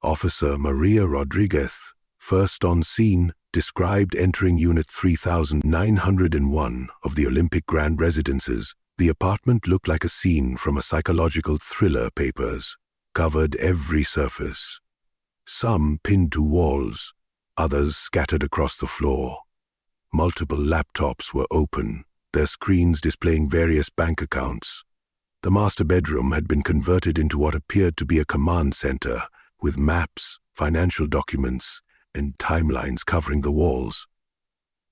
Officer Maria Rodriguez, first on scene, described entering Unit 3901 of the Olympic Grand Residences. The apartment looked like a scene from a psychological thriller papers, covered every surface. Some pinned to walls, others scattered across the floor. Multiple laptops were open, their screens displaying various bank accounts. The master bedroom had been converted into what appeared to be a command center, with maps, financial documents, and timelines covering the walls.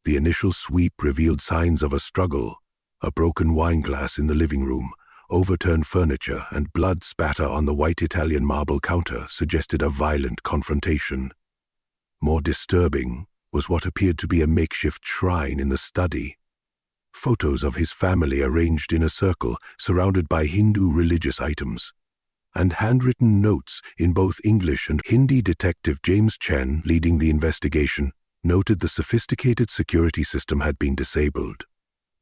The initial sweep revealed signs of a struggle: a broken wine glass in the living room, overturned furniture, and blood spatter on the white Italian marble counter suggested a violent confrontation. More disturbing was what appeared to be a makeshift shrine in the study. Photos of his family arranged in a circle, surrounded by Hindu religious items, and handwritten notes in both English and Hindi. Detective James Chen, leading the investigation, noted the sophisticated security system had been disabled.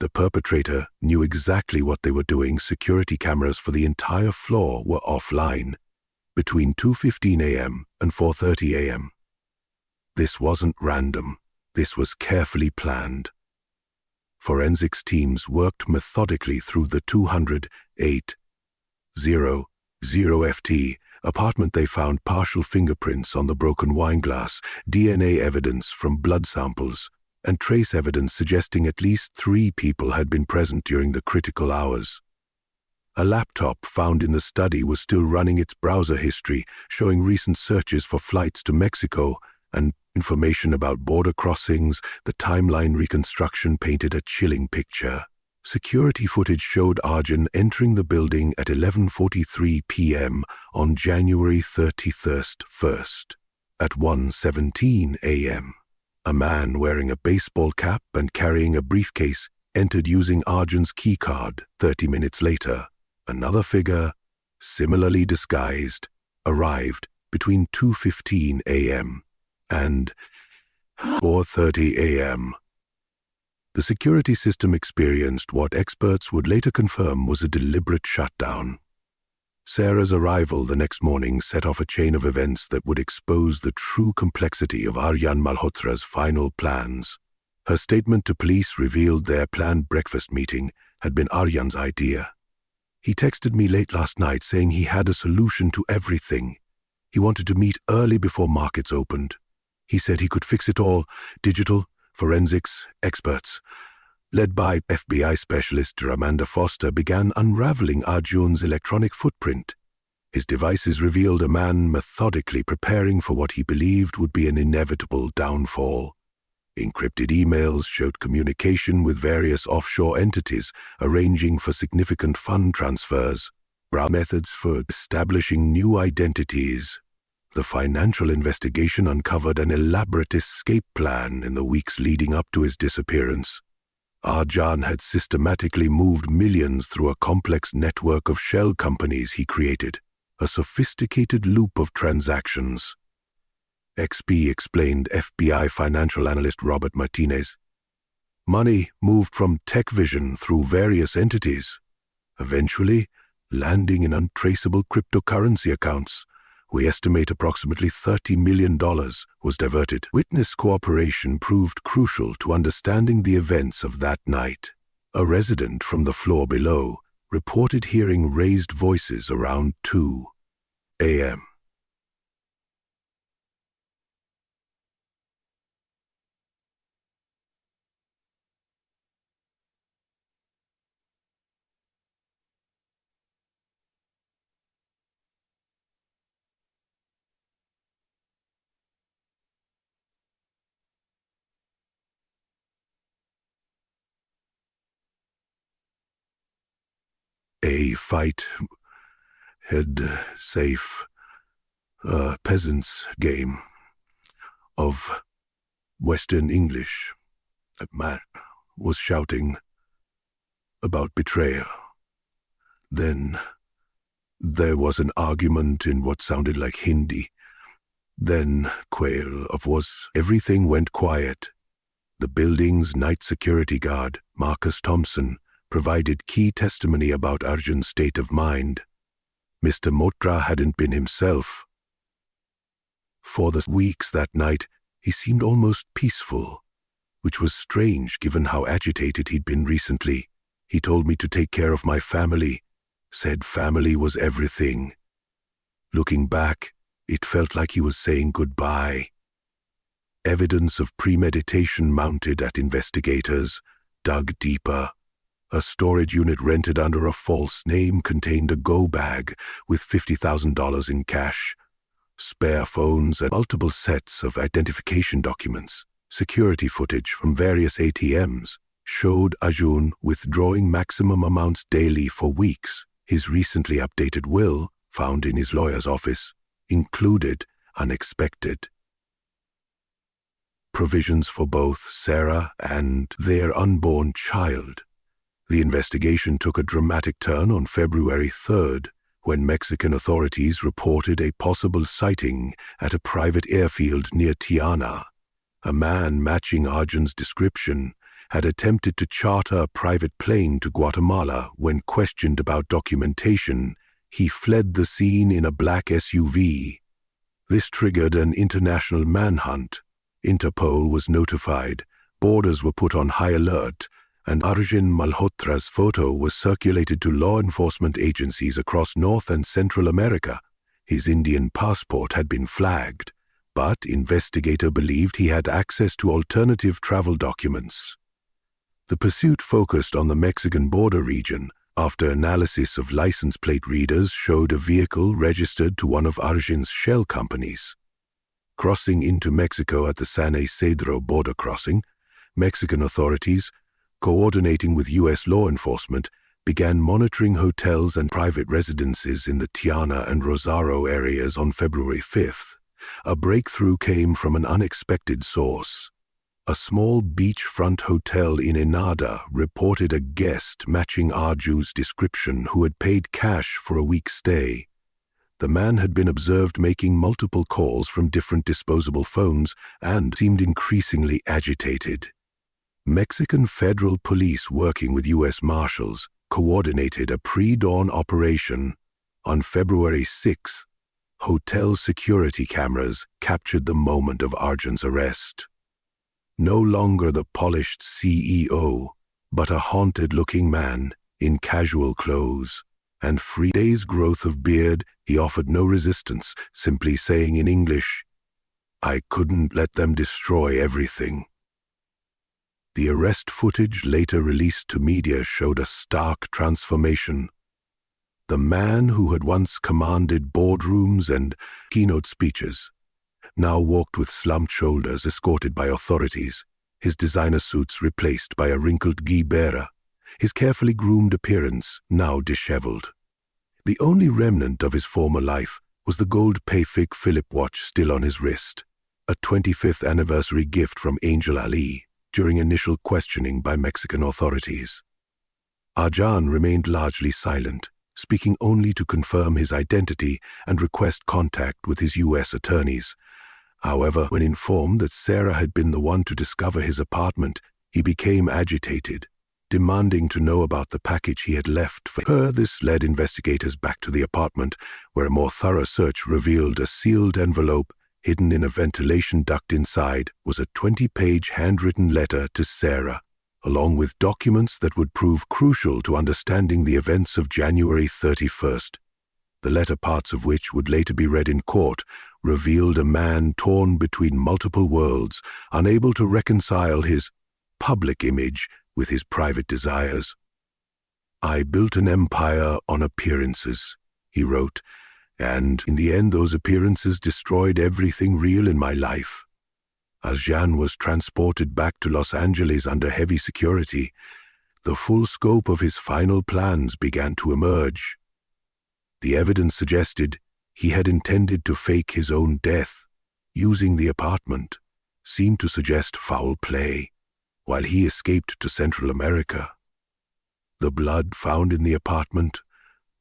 The perpetrator knew exactly what they were doing. Security cameras for the entire floor were offline between 2:15 a.m. and 4:30 a.m. This wasn't random. This was carefully planned. Forensics teams worked methodically through the 208-0-0FT apartment. They found partial fingerprints on the broken wine glass, DNA evidence from blood samples, and trace evidence suggesting at least 3 people had been present during the critical hours. A laptop found in the study was still running its browser history, showing recent searches for flights to Mexico and information about border crossings. The timeline reconstruction painted a chilling picture. Security footage showed Arjun entering the building at 11:43 p.m. on January 31st. At 1:17 a.m., a man wearing a baseball cap and carrying a briefcase entered using Arjun's keycard. 30 minutes later, another figure, similarly disguised, arrived between 2:15 a.m. and 4:30 a.m. The security system experienced what experts would later confirm was a deliberate shutdown. Sarah's arrival the next morning set off a chain of events that would expose the true complexity of Arjun Malhotra's final plans. Her statement to police revealed their planned breakfast meeting had been Arjun's idea. He texted me late last night saying he had a solution to everything. He wanted to meet early before markets opened. He said he could fix it all: digital, forensics, experts. Led by FBI specialist Ramanda Foster, began unraveling Arjun's electronic footprint. His devices revealed a man methodically preparing for what he believed would be an inevitable downfall. Encrypted emails showed communication with various offshore entities, arranging for significant fund transfers, methods for establishing new identities. The financial investigation uncovered an elaborate escape plan in the weeks leading up to his disappearance. Arjan had systematically moved millions through a complex network of shell companies he created, a sophisticated loop of transactions. XP explained FBI financial analyst Robert Martinez. Money moved from TechVision through various entities, eventually landing in untraceable cryptocurrency accounts. We estimate approximately $30 million was diverted. Witness cooperation proved crucial to understanding the events of that night. A resident from the floor below reported hearing raised voices around 2 a.m. A fight had safe, a peasant's game of Western English. A man was shouting about betrayal. Then there was an argument in what sounded like Hindi. Then quail of was everything went quiet. The building's night security guard, Marcus Thompson, provided key testimony about Arjun's state of mind. Mr. Motra hadn't been himself. For the weeks that night, he seemed almost peaceful, which was strange given how agitated he'd been recently. He told me to take care of my family, said family was everything. Looking back, it felt like he was saying goodbye. Evidence of premeditation mounted at investigators, dug deeper. A storage unit rented under a false name contained a go bag with $50,000 in cash, spare phones and multiple sets of identification documents. Security footage from various ATMs showed Arjun withdrawing maximum amounts daily for weeks. His recently updated will, found in his lawyer's office, included unexpected provisions for both Sarah and their unborn child. The investigation took a dramatic turn on February 3rd, when Mexican authorities reported a possible sighting at a private airfield near Tijuana. A man matching Arjun's description had attempted to charter a private plane to Guatemala. When questioned about documentation, he fled the scene in a black SUV. This triggered an international manhunt. Interpol was notified, borders were put on high alert, and Arjun Malhotra's photo was circulated to law enforcement agencies across North and Central America. His Indian passport had been flagged, but investigators believed he had access to alternative travel documents. The pursuit focused on the Mexican border region after analysis of license plate readers showed a vehicle registered to one of Arjun's shell companies. Crossing into Mexico at the San Isidro border crossing, Mexican authorities, coordinating with U.S. law enforcement, began monitoring hotels and private residences in the Tijuana and Rosario areas on February 5th. A breakthrough came from an unexpected source. A small beachfront hotel in Enada reported a guest matching Arju's description who had paid cash for a week's stay. The man had been observed making multiple calls from different disposable phones and seemed increasingly agitated. Mexican federal police working with U.S. Marshals coordinated a pre-dawn operation. On February 6th, hotel security cameras captured the moment of Arjun's arrest. No longer the polished CEO, but a haunted-looking man in casual clothes and 3 days' growth of beard. He offered no resistance, simply saying in English, "I couldn't let them destroy everything." The arrest footage later released to media showed a stark transformation. The man who had once commanded boardrooms and keynote speeches now walked with slumped shoulders, escorted by authorities, his designer suits replaced by a wrinkled guibera, his carefully groomed appearance now disheveled. The only remnant of his former life was the gold Patek Philippe watch still on his wrist, a 25th anniversary gift from Angel Ali. during initial questioning by Mexican authorities. Arjan remained largely silent, speaking only to confirm his identity and request contact with his U.S. attorneys. However, when informed that Sarah had been the one to discover his apartment, he became agitated, demanding to know about the package he had left for her. This led investigators back to the apartment, where a more thorough search revealed a sealed envelope. Hidden in a ventilation duct inside was a 20-page handwritten letter to Sarah, along with documents that would prove crucial to understanding the events of January 31st. The letter, parts of which would later be read in court, revealed a man torn between multiple worlds, unable to reconcile his public image with his private desires. "I built an empire on appearances," he wrote, "and in the end those appearances destroyed everything real in my life." As Jean was transported back to Los Angeles under heavy security, the full scope of his final plans began to emerge. The evidence suggested he had intended to fake his own death, using the apartment, seemed to suggest foul play, while he escaped to Central America. The blood found in the apartment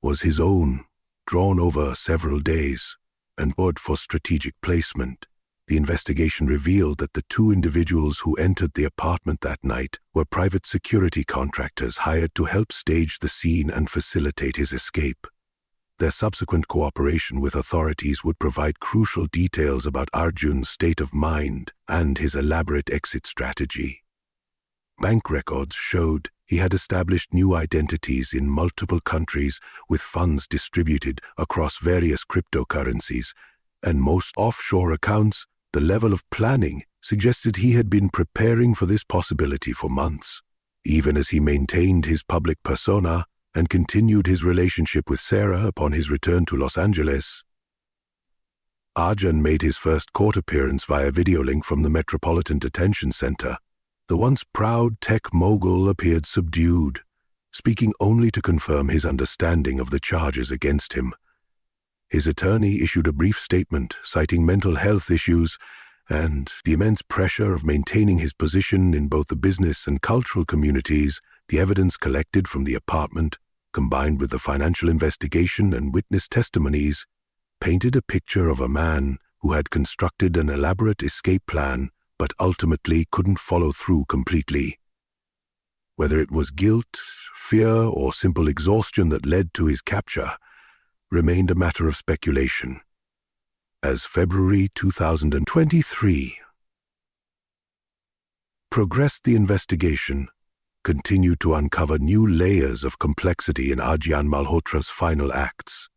was his own, drawn over several days, and ordered for strategic placement. The investigation revealed that the two individuals who entered the apartment that night were private security contractors hired to help stage the scene and facilitate his escape. Their subsequent cooperation with authorities would provide crucial details about Arjun's state of mind and his elaborate exit strategy. Bank records showed he had established new identities in multiple countries with funds distributed across various cryptocurrencies, and most offshore accounts. The level of planning suggested he had been preparing for this possibility for months, even as he maintained his public persona and continued his relationship with Sarah upon his return to Los Angeles. Arjan made his first court appearance via video link from the Metropolitan Detention Center. The once proud tech mogul appeared subdued, speaking only to confirm his understanding of the charges against him. His attorney issued a brief statement citing mental health issues and the immense pressure of maintaining his position in both the business and cultural communities. The evidence collected from the apartment, combined with the financial investigation and witness testimonies, painted a picture of a man who had constructed an elaborate escape plan but ultimately couldn't follow through completely. Whether it was guilt, fear, or simple exhaustion that led to his capture remained a matter of speculation. As February 2023 progressed, the investigation continued to uncover new layers of complexity in Arjan Malhotra's final acts.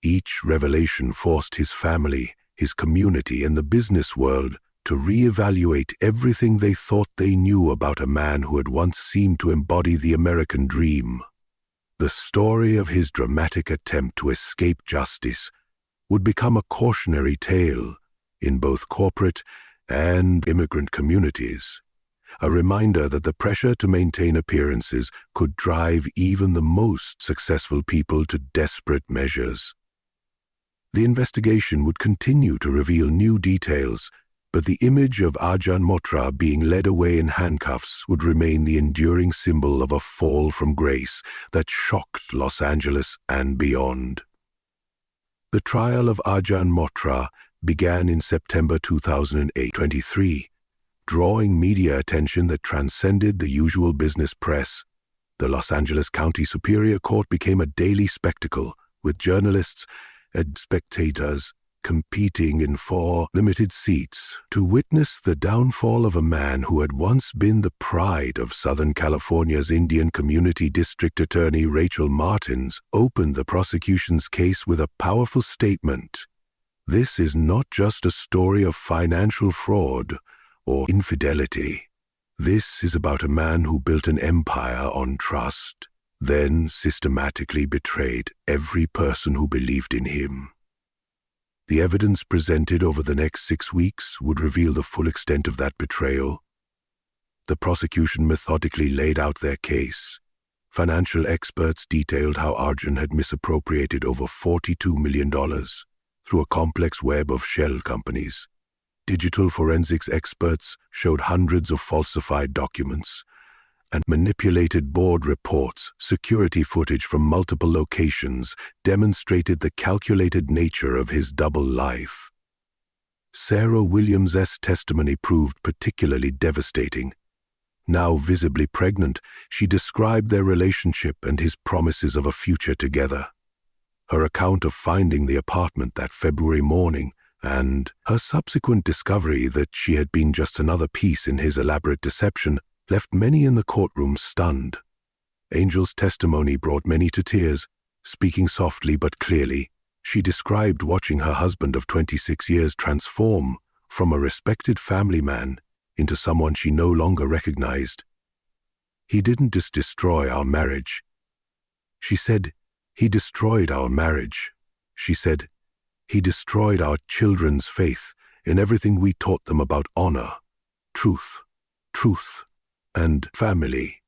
Each revelation forced his family, his community, and the business world to re-evaluate everything they thought they knew about a man who had once seemed to embody the American dream. The story of his dramatic attempt to escape justice would become a cautionary tale in both corporate and immigrant communities, a reminder that the pressure to maintain appearances could drive even the most successful people to desperate measures. The investigation would continue to reveal new details, but the image of Arjan Malhotra being led away in handcuffs would remain the enduring symbol of a fall from grace that shocked Los Angeles and beyond. The trial of Arjan Malhotra began in September 2023, drawing media attention that transcended the usual business press. The Los Angeles County Superior Court became a daily spectacle, with journalists and spectators competing in 4 limited seats to witness the downfall of a man who had once been the pride of Southern California's Indian Community District Attorney Rachel Martins opened the prosecution's case with a powerful statement. This is not just a story of financial fraud or infidelity. This is about a man who built an empire on trust, then systematically betrayed every person who believed in him. The evidence presented over the next 6 weeks would reveal the full extent of that betrayal. The prosecution methodically laid out their case. Financial experts detailed how Arjan had misappropriated over $42 million through a complex web of shell companies. Digital forensics experts showed hundreds of falsified documents and manipulated board reports. Security footage from multiple locations demonstrated the calculated nature of his double life. Sarah Williams' testimony proved particularly devastating. Now visibly pregnant, she described their relationship and his promises of a future together. Her account of finding the apartment that February morning and her subsequent discovery that she had been just another piece in his elaborate deception left many in the courtroom stunned. Angel's testimony brought many to tears. Speaking softly but clearly, she described watching her husband of 26 years transform from a respected family man into someone she no longer recognized. "He didn't just destroy our marriage," she said. "He destroyed our marriage," she said. "He destroyed our children's faith in everything we taught them about honor, truth, and family."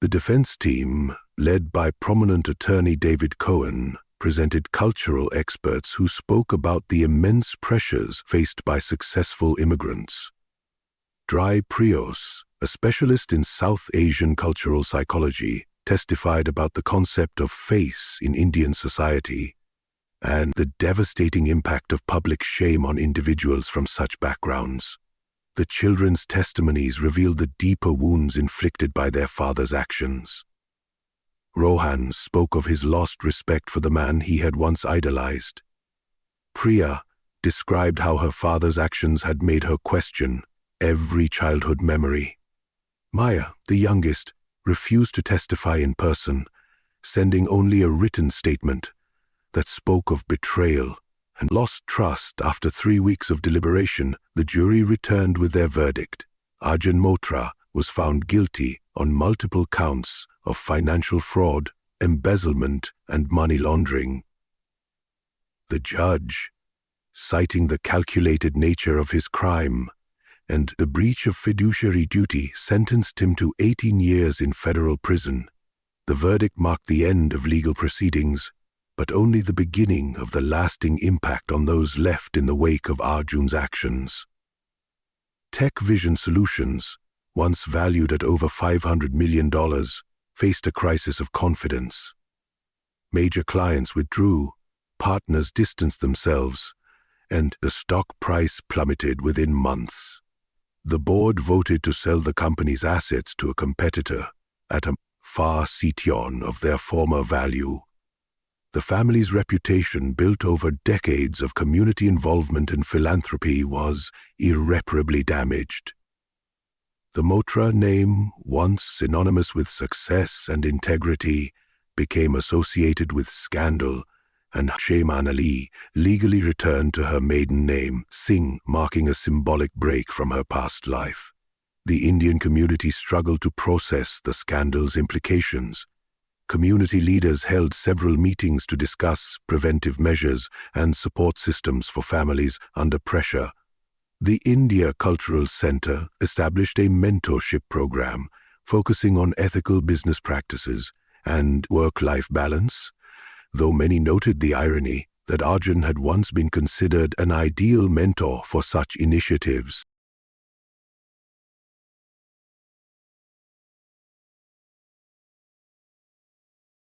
The defense team, led by prominent attorney David Cohen, presented cultural experts who spoke about the immense pressures faced by successful immigrants. Dry Prios, a specialist in South Asian cultural psychology, testified about the concept of face in Indian society and the devastating impact of public shame on individuals from such backgrounds. The children's testimonies revealed the deeper wounds inflicted by their father's actions. Rohan spoke of his lost respect for the man he had once idolized. Priya described how her father's actions had made her question every childhood memory. Maya, the youngest, refused to testify in person, sending only a written statement that spoke of betrayal and lost trust. After 3 weeks of deliberation, the jury returned with their verdict. Arjun Motra was found guilty on multiple counts of financial fraud, embezzlement, and money laundering. The judge, citing the calculated nature of his crime and the breach of fiduciary duty, sentenced him to 18 years in federal prison. The verdict marked the end of legal proceedings, but only the beginning of the lasting impact on those left in the wake of Arjun's actions. Tech Vision Solutions, once valued at over $500 million, faced a crisis of confidence. Major clients withdrew, partners distanced themselves, and the stock price plummeted within months. The board voted to sell the company's assets to a competitor at a far fraction of their former value. The family's reputation, built over decades of community involvement and philanthropy, was irreparably damaged. The Motra name, once synonymous with success and integrity, became associated with scandal, and Shaiman Ali legally returned to her maiden name, Singh, marking a symbolic break from her past life. The Indian community struggled to process the scandal's implications. Community leaders held several meetings to discuss preventive measures and support systems for families under pressure. The India Cultural Center established a mentorship program focusing on ethical business practices and work-life balance, though many noted the irony that Arjun had once been considered an ideal mentor for such initiatives.